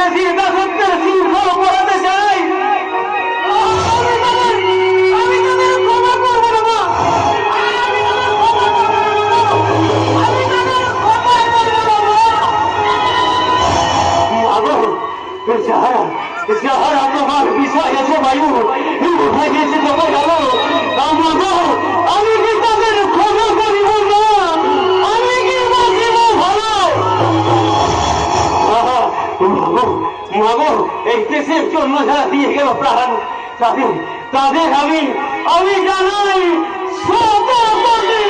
করেছি তা সত্যের শৃঙ্খল পড়াতে চাই। আমি তাদের ক্ষমা করবো না মা, আমি তাদের ক্ষমা করবো না, আমি তাদের ক্ষমা করবো না মা। যাহারা যাহারা তোমার বিষয় আছে বায়ু কোথায় গেছে তোমার গেল আমি কি তাদের ক্ষমা করিব না? আমি কি বাঁচিব ভালো? মাগো এই দেশের জন্য যারা দিয়ে গেল প্রাণ তাদের তাদের আমি জানাই শত কোটি